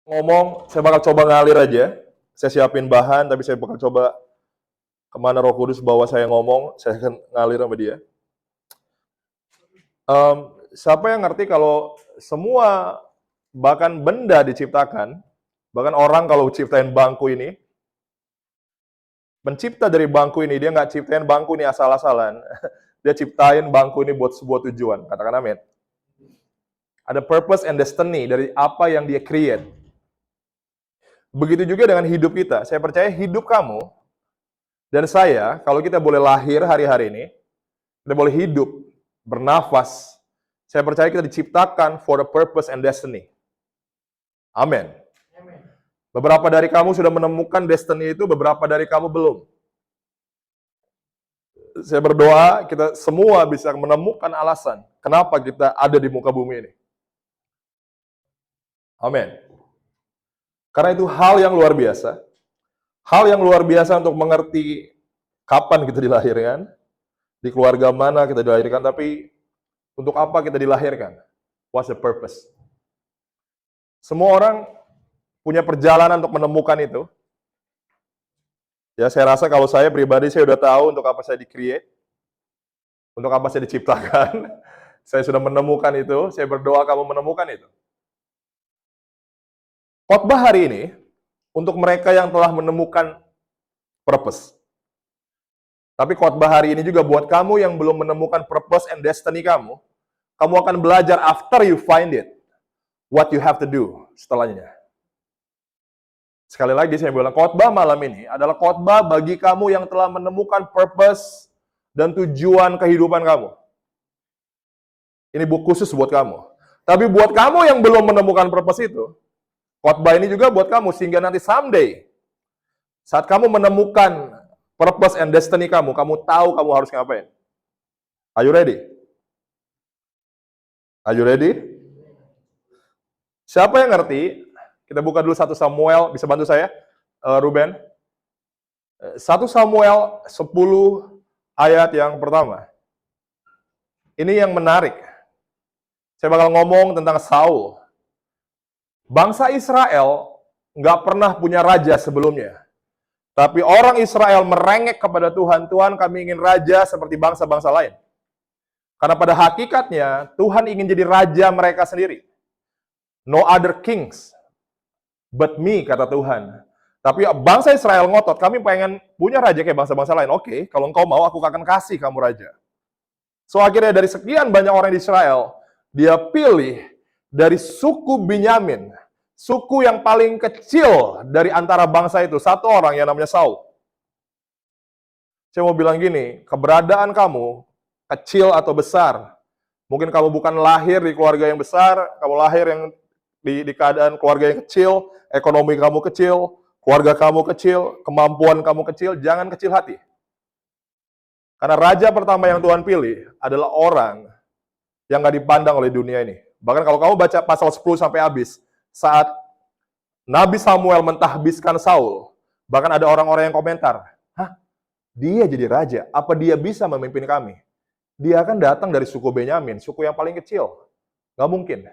ngomong, saya bakal coba ngalir aja. Saya siapin bahan, tapi saya bakal coba kemana Roh Kudus bawa saya ngomong, saya akan ngalir sama dia. Siapa yang ngerti kalau semua, bahkan benda diciptakan, bahkan orang kalau ciptain bangku ini, pencipta dari bangku ini, dia nggak ciptain bangku ini asal-asalan. Dia ciptain bangku ini buat sebuah tujuan. Katakan amin. Ada purpose and destiny dari apa yang dia create. Begitu juga dengan hidup kita. Saya percaya hidup kamu dan saya, kalau kita boleh lahir hari-hari ini, kita boleh hidup, bernafas. Saya percaya kita diciptakan for the purpose and destiny. Amin. Beberapa dari kamu sudah menemukan destiny itu, beberapa dari kamu belum. Saya berdoa kita semua bisa menemukan alasan kenapa kita ada di muka bumi ini. Amin. Karena itu hal yang luar biasa. Hal yang luar biasa untuk mengerti kapan kita dilahirkan, di keluarga mana kita dilahirkan, tapi untuk apa kita dilahirkan? What's the purpose? Semua orang punya perjalanan untuk menemukan itu. Ya, saya rasa kalau saya pribadi, saya udah tahu untuk apa saya di-create, untuk apa saya diciptakan. Saya sudah menemukan itu, saya berdoa kamu menemukan itu. Khotbah hari ini, untuk mereka yang telah menemukan purpose. Tapi khotbah hari ini juga buat kamu yang belum menemukan purpose and destiny kamu akan belajar after you find it, what you have to do setelahnya. Sekali lagi saya bilang, khotbah malam ini adalah khotbah bagi kamu yang telah menemukan purpose dan tujuan kehidupan kamu. Ini buku khusus buat kamu. Tapi buat kamu yang belum menemukan purpose itu, khotbah ini juga buat kamu, sehingga nanti someday, saat kamu menemukan purpose and destiny kamu tahu kamu harus ngapain. Are you ready? Are you ready? Siapa yang ngerti? Kita buka dulu 1 Samuel, bisa bantu saya, Ruben? 1 Samuel 10 ayat yang pertama. Ini yang menarik. Saya bakal ngomong tentang Saul. Bangsa Israel nggak pernah punya raja sebelumnya. Tapi orang Israel merengek kepada Tuhan, Tuhan kami ingin raja seperti bangsa-bangsa lain. Karena pada hakikatnya, Tuhan ingin jadi raja mereka sendiri. No other kings but me, kata Tuhan. Tapi bangsa Israel ngotot, kami pengen punya raja kayak bangsa-bangsa lain. Oke, kalau engkau mau, aku akan kasih kamu raja. So akhirnya dari sekian banyak orang di Israel, dia pilih dari suku Binyamin, suku yang paling kecil dari antara bangsa itu, satu orang yang namanya Saul. Saya mau bilang gini, keberadaan kamu, kecil atau besar, mungkin kamu bukan lahir di keluarga yang besar, kamu lahir yang di keadaan keluarga yang kecil, ekonomi kamu kecil, keluarga kamu kecil, kemampuan kamu kecil, jangan kecil hati. Karena raja pertama yang Tuhan pilih adalah orang yang gak dipandang oleh dunia ini. Bahkan kalau kamu baca pasal 10 sampai habis, saat Nabi Samuel mentahbiskan Saul, bahkan ada orang-orang yang komentar, hah? Dia jadi raja, apa dia bisa memimpin kami? Dia akan datang dari suku Benyamin, suku yang paling kecil. Gak mungkin.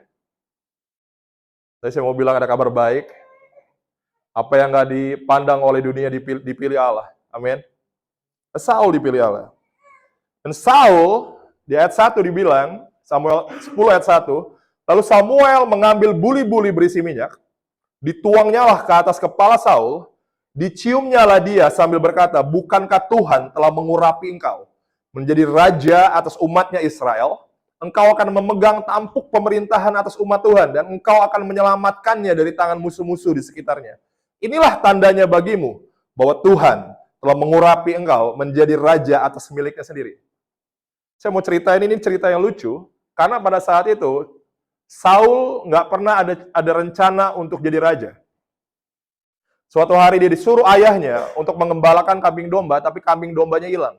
Tapi saya mau bilang ada kabar baik. Apa yang gak dipandang oleh dunia dipilih Allah. Amin. Saul dipilih Allah. Dan Saul, di ayat 1 dibilang, Samuel 10 ayat 1, lalu Samuel mengambil buli-buli berisi minyak, dituangnyalah ke atas kepala Saul, diciumnyalah dia sambil berkata, bukankah Tuhan telah mengurapi engkau menjadi raja atas umatnya Israel? Engkau akan memegang tampuk pemerintahan atas umat Tuhan, dan engkau akan menyelamatkannya dari tangan musuh-musuh di sekitarnya. Inilah tandanya bagimu, bahwa Tuhan telah mengurapi engkau menjadi raja atas miliknya sendiri. Saya mau ceritain ini cerita yang lucu, karena pada saat itu, Saul nggak pernah ada rencana untuk jadi raja. Suatu hari dia disuruh ayahnya untuk mengembalakan kambing domba, tapi kambing dombanya hilang.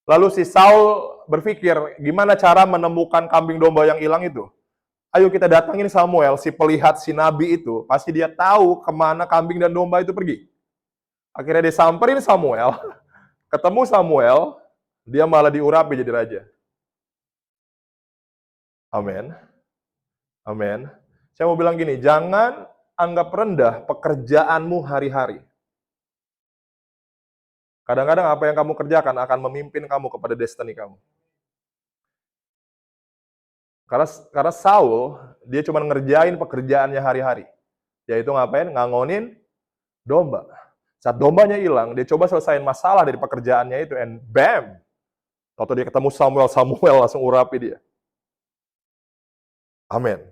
Lalu si Saul berpikir, gimana cara menemukan kambing domba yang hilang itu? Ayo kita datangin Samuel, si pelihat, si nabi itu. Pasti dia tahu kemana kambing dan domba itu pergi. Akhirnya dia samperin Samuel, ketemu Samuel, dia malah diurapi jadi raja. Amin. Amin. Saya mau bilang gini, jangan anggap rendah pekerjaanmu hari-hari. Kadang-kadang apa yang kamu kerjakan akan memimpin kamu kepada destiny kamu. Karena Saul, dia cuma ngerjain pekerjaannya hari-hari. Yaitu ngapain? Ngangonin domba. Saat dombanya hilang, dia coba selesaiin masalah dari pekerjaannya itu, and bam! Waktu dia ketemu Samuel langsung urapi dia. Amin.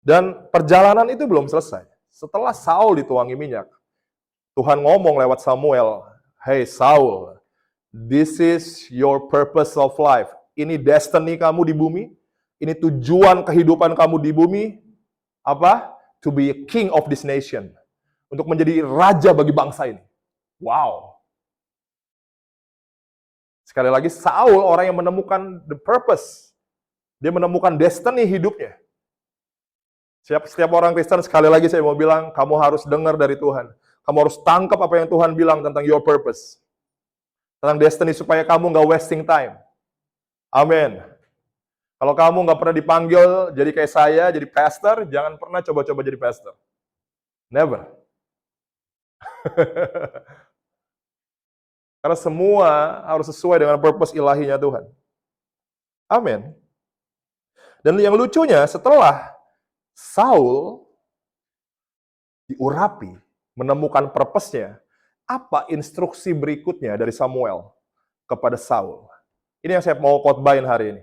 Dan perjalanan itu belum selesai. Setelah Saul dituangi minyak, Tuhan ngomong lewat Samuel, "Hey Saul, this is your purpose of life. Ini destiny kamu di bumi. Ini tujuan kehidupan kamu di bumi. Apa? To be a king of this nation." Untuk menjadi raja bagi bangsa ini. Wow. Sekali lagi, Saul orang yang menemukan the purpose. Dia menemukan destiny hidupnya. Setiap orang Kristen, sekali lagi saya mau bilang, kamu harus dengar dari Tuhan. Kamu harus tangkap apa yang Tuhan bilang tentang your purpose. Tentang destiny supaya kamu nggak wasting time. Amin. Kalau kamu nggak pernah dipanggil jadi kayak saya, jadi pastor, jangan pernah coba-coba jadi pastor. Never. Karena semua harus sesuai dengan purpose ilahinya Tuhan. Amin. Dan yang lucunya, setelah Saul diurapi, menemukan purpose-nya, apa instruksi berikutnya dari Samuel kepada Saul? Ini yang saya mau khotbahin hari ini.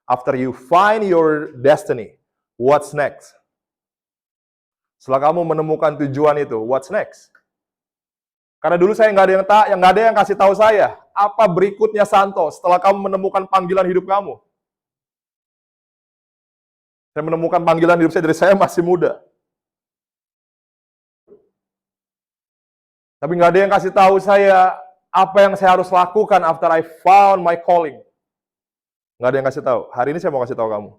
After you find your destiny, what's next? Setelah kamu menemukan tujuan itu, what's next? Karena dulu saya nggak ada yang kasih tahu saya apa berikutnya Santo setelah kamu menemukan panggilan hidup kamu. Saya menemukan panggilan hidup saya dari saya masih muda. Tapi nggak ada yang kasih tahu saya apa yang saya harus lakukan after I found my calling. Nggak ada yang kasih tahu. Hari ini saya mau kasih tahu kamu.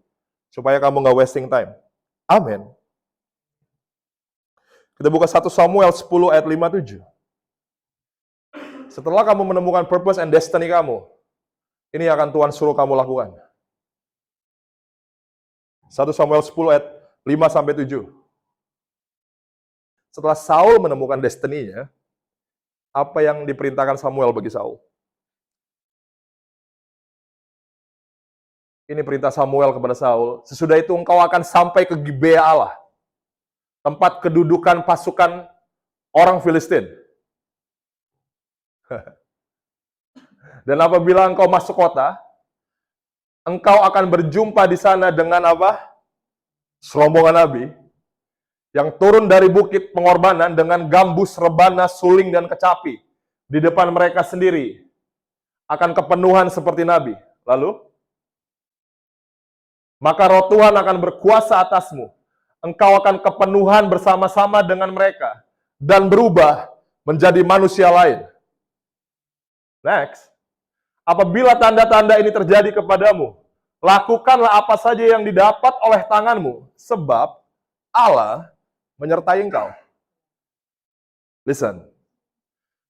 Supaya kamu nggak wasting time. Amin. Kita buka 1 Samuel 10 ayat 57. Setelah kamu menemukan purpose and destiny kamu, ini akan Tuhan suruh kamu lakukan. 1 Samuel 10 ayat 5-7. Setelah Saul menemukan destiny-nya, apa yang diperintahkan Samuel bagi Saul? Ini perintah Samuel kepada Saul. Sesudah itu engkau akan sampai ke Gibea Allah, tempat kedudukan pasukan orang Filistin. Dan apabila engkau masuk kota, engkau akan berjumpa di sana dengan apa? Serombongan nabi yang turun dari bukit pengorbanan dengan gambus, rebana, suling, dan kecapi. Di depan mereka sendiri akan kepenuhan seperti nabi. Lalu, maka roh Tuhan akan berkuasa atasmu. Engkau akan kepenuhan bersama-sama dengan mereka dan berubah menjadi manusia lain. Next, apabila tanda-tanda ini terjadi kepadamu, lakukanlah apa saja yang didapat oleh tanganmu, sebab Allah menyertai engkau. Listen,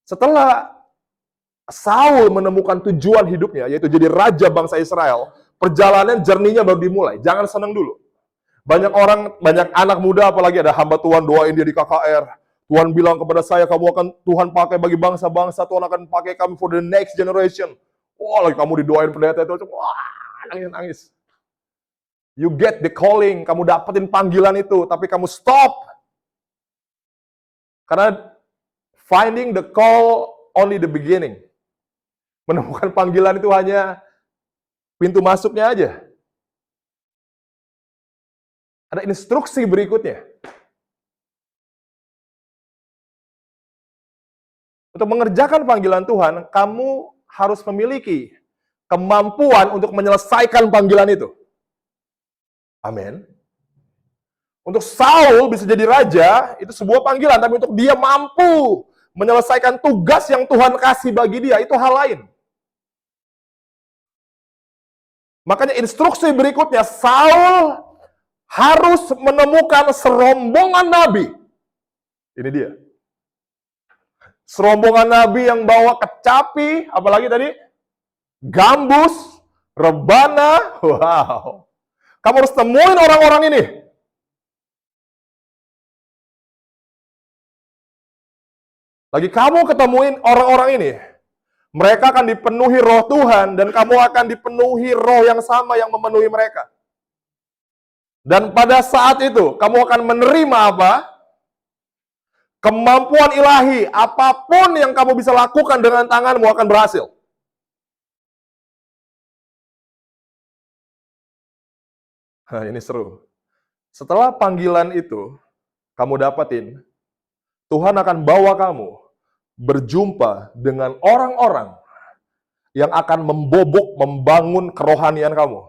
setelah Saul menemukan tujuan hidupnya, yaitu jadi raja bangsa Israel, perjalanan journey-nya baru dimulai. Jangan senang dulu. Banyak anak muda, apalagi ada hamba Tuhan, doain dia di KKR. Tuhan bilang kepada saya, Tuhan pakai bagi bangsa-bangsa, Tuhan akan pakai kami for the next generation. Wah, lagi kamu didoain pendeta itu, wah, nangis-nangis. You get the calling, kamu dapetin panggilan itu, tapi kamu stop. Karena finding the call only the beginning. Menemukan panggilan itu hanya pintu masuknya aja. Ada instruksi berikutnya. Untuk mengerjakan panggilan Tuhan, kamu harus memiliki kemampuan untuk menyelesaikan panggilan itu. Amin. Untuk Saul bisa jadi raja, itu sebuah panggilan. Tapi untuk dia mampu menyelesaikan tugas yang Tuhan kasih bagi dia, itu hal lain. Makanya instruksi berikutnya, Saul harus menemukan serombongan nabi. Ini dia. Serombongan nabi yang bawa kecapi, apalagi tadi? Gambus, rebana. Wow. Kamu harus temuin orang-orang ini. Lagi kamu ketemuin orang-orang ini, mereka akan dipenuhi roh Tuhan, dan kamu akan dipenuhi roh yang sama yang memenuhi mereka. Dan pada saat itu, kamu akan menerima apa? Kemampuan ilahi. Apapun yang kamu bisa lakukan dengan tanganmu akan berhasil. Nah, ini seru. Setelah panggilan itu, kamu dapatin, Tuhan akan bawa kamu berjumpa dengan orang-orang yang akan membobok, membangun kerohanian kamu.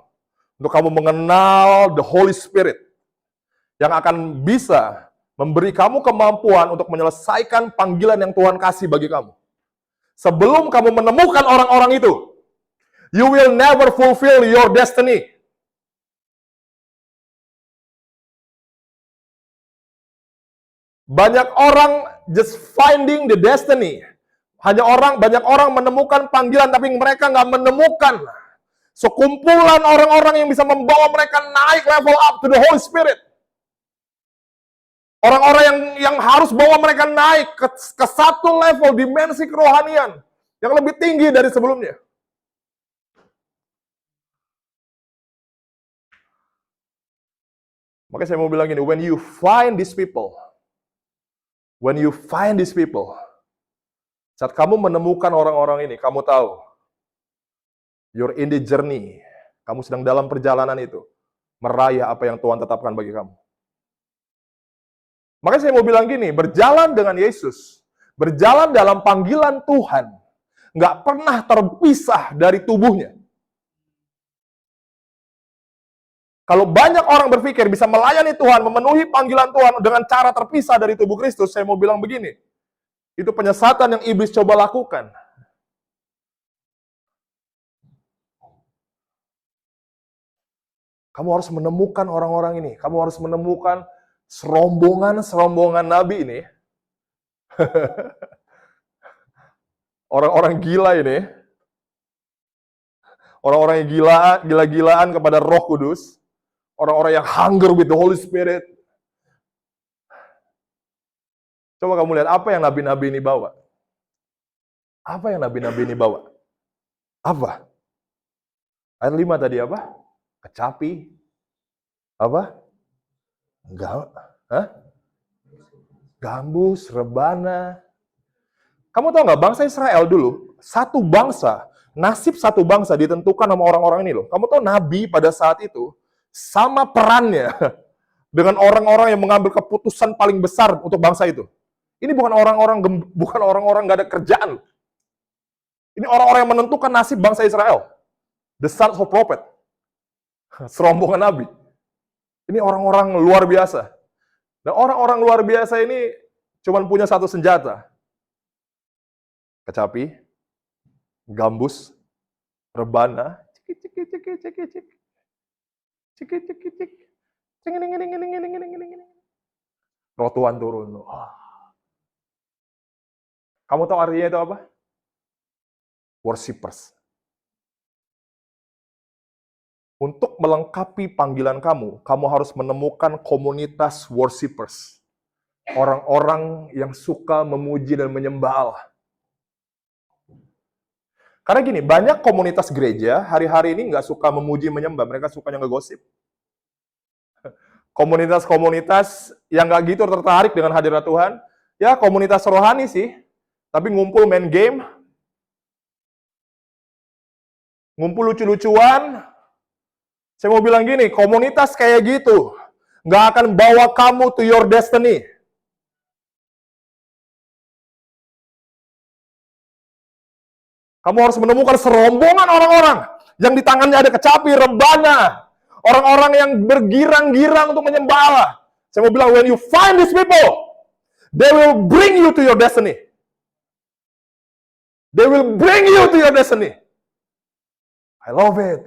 Untuk kamu mengenal the Holy Spirit. Yang akan bisa memberi kamu kemampuan untuk menyelesaikan panggilan yang Tuhan kasih bagi kamu. Sebelum kamu menemukan orang-orang itu, you will never fulfill your destiny. Banyak orang just finding the destiny. Banyak orang menemukan panggilan, tapi mereka nggak menemukan sekumpulan orang-orang yang bisa membawa mereka naik level up to the Holy Spirit. Orang-orang yang harus bawa mereka naik ke satu level dimensi kerohanian yang lebih tinggi dari sebelumnya. Makanya saya mau bilang gini, when you find these people, saat kamu menemukan orang-orang ini, kamu tahu, you're in the journey. Kamu sedang dalam perjalanan itu, meraih apa yang Tuhan tetapkan bagi kamu. Makanya saya mau bilang gini, berjalan dengan Yesus, berjalan dalam panggilan Tuhan, nggak pernah terpisah dari tubuhnya. Kalau banyak orang berpikir bisa melayani Tuhan, memenuhi panggilan Tuhan dengan cara terpisah dari tubuh Kristus, saya mau bilang begini, itu penyesatan yang iblis coba lakukan. Kamu harus menemukan orang-orang ini, kamu harus menemukan serombongan nabi ini, orang-orang gila ini, orang-orang yang gila-gilaan kepada Roh Kudus, orang-orang yang hunger with the Holy Spirit. Coba kamu lihat apa yang nabi-nabi ini bawa. Apa yang nabi-nabi ini bawa? Apa? Ayat 5 tadi apa? Kecapi. Apa? Gambus, rebana. Kamu tahu nggak, bangsa Israel dulu, nasib satu bangsa ditentukan sama orang-orang ini loh. Kamu tahu nabi pada saat itu, sama perannya dengan orang-orang yang mengambil keputusan paling besar untuk bangsa itu. Ini bukan orang-orang nggak ada kerjaan. Ini orang-orang yang menentukan nasib bangsa Israel. The sons of prophet. Serombongan nabi. Ini orang-orang luar biasa. Dan orang-orang luar biasa ini cuma punya satu senjata. Kecapi, gambus, rebana, Roh Tuhan turun. Kamu tahu artinya itu apa? Worshippers. Untuk melengkapi panggilan kamu, kamu harus menemukan komunitas worshippers. Orang-orang yang suka memuji dan menyembah Allah. Karena gini, banyak komunitas gereja hari-hari ini nggak suka memuji menyembah, mereka sukanya ngegosip. Komunitas-komunitas yang nggak gitu tertarik dengan hadirat Tuhan, ya komunitas rohani sih, tapi ngumpul main game, ngumpul lucu-lucuan. Saya mau bilang gini, komunitas kayak gitu nggak akan bawa kamu to your destiny. Kamu harus menemukan serombongan orang-orang yang di tangannya ada kecapi, rebana, orang-orang yang bergirang-girang untuk menyembah Allah. Saya mau bilang, when you find these people, they will bring you to your destiny. They will bring you to your destiny. I love it.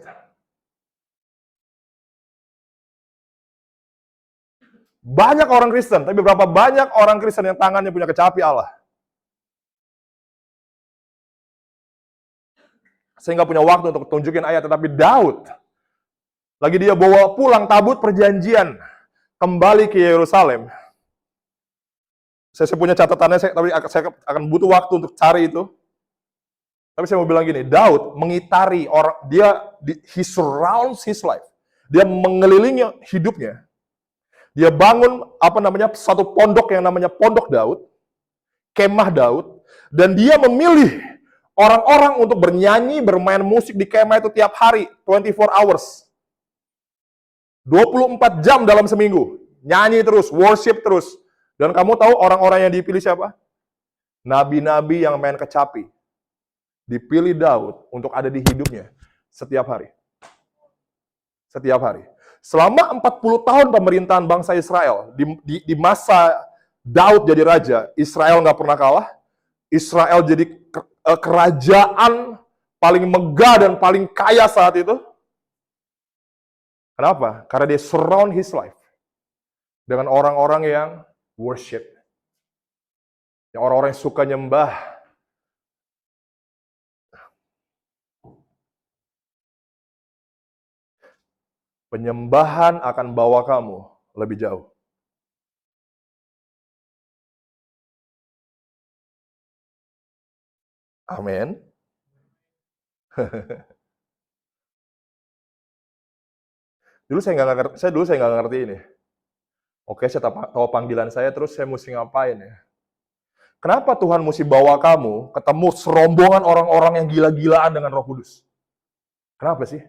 Banyak orang Kristen, tapi berapa banyak orang Kristen yang tangannya punya kecapi Allah? Saya nggak punya waktu untuk tunjukin ayat, tetapi Daud, lagi dia bawa pulang tabut perjanjian, kembali ke Yerusalem. Saya punya catatannya, tapi saya akan butuh waktu untuk cari itu. Tapi saya mau bilang gini, Daud mengitari orang, he surrounds his life. Dia mengelilingi hidupnya. Dia bangun satu pondok yang namanya Pondok Daud, kemah Daud, dan dia memilih orang-orang untuk bernyanyi, bermain musik di kemah itu tiap hari, 24 hours. 24 jam dalam seminggu. Nyanyi terus, worship terus. Dan kamu tahu orang-orang yang dipilih siapa? Nabi-nabi yang main kecapi. Dipilih Daud untuk ada di hidupnya setiap hari. Setiap hari. Selama 40 tahun pemerintahan bangsa Israel, di masa Daud jadi raja, Israel nggak pernah kalah. Israel jadi kerajaan paling megah dan paling kaya saat itu. Kenapa? Karena dia surround his life dengan orang-orang yang worship. Yang orang-orang yang suka nyembah. Penyembahan akan bawa kamu lebih jauh. Amin. Dulu saya nggak ngerti ini. Oke, saya tahu panggilan saya, terus saya mesti ngapain ya? Kenapa Tuhan mesti bawa kamu ketemu serombongan orang-orang yang gila-gilaan dengan Roh Kudus? Kenapa sih?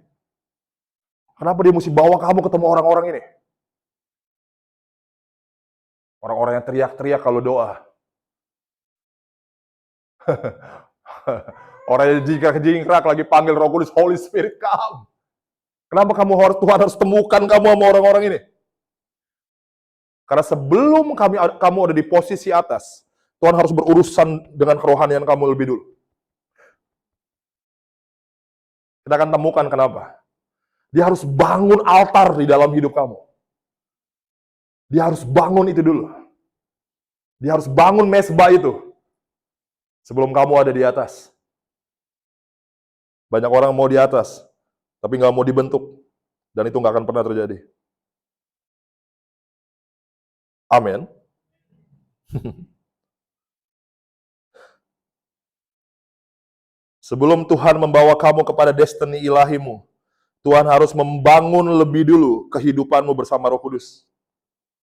Kenapa dia mesti bawa kamu ketemu orang-orang ini? Orang-orang yang teriak-teriak kalau doa. Orang yang jingkrak lagi panggil Roh Kudus, Holy Spirit come. Kenapa Tuhan harus temukan kamu sama orang-orang ini? Karena sebelum kamu ada di posisi atas, Tuhan harus berurusan dengan kerohanian kamu lebih dulu. Kita akan temukan kenapa. Dia harus bangun altar di dalam hidup kamu. Dia harus bangun itu dulu. Dia harus bangun mesbah itu. Sebelum kamu ada di atas. Banyak orang mau di atas, tapi nggak mau dibentuk. Dan itu nggak akan pernah terjadi. Amin. Sebelum Tuhan membawa kamu kepada destiny ilahimu, Tuhan harus membangun lebih dulu kehidupanmu bersama Roh Kudus.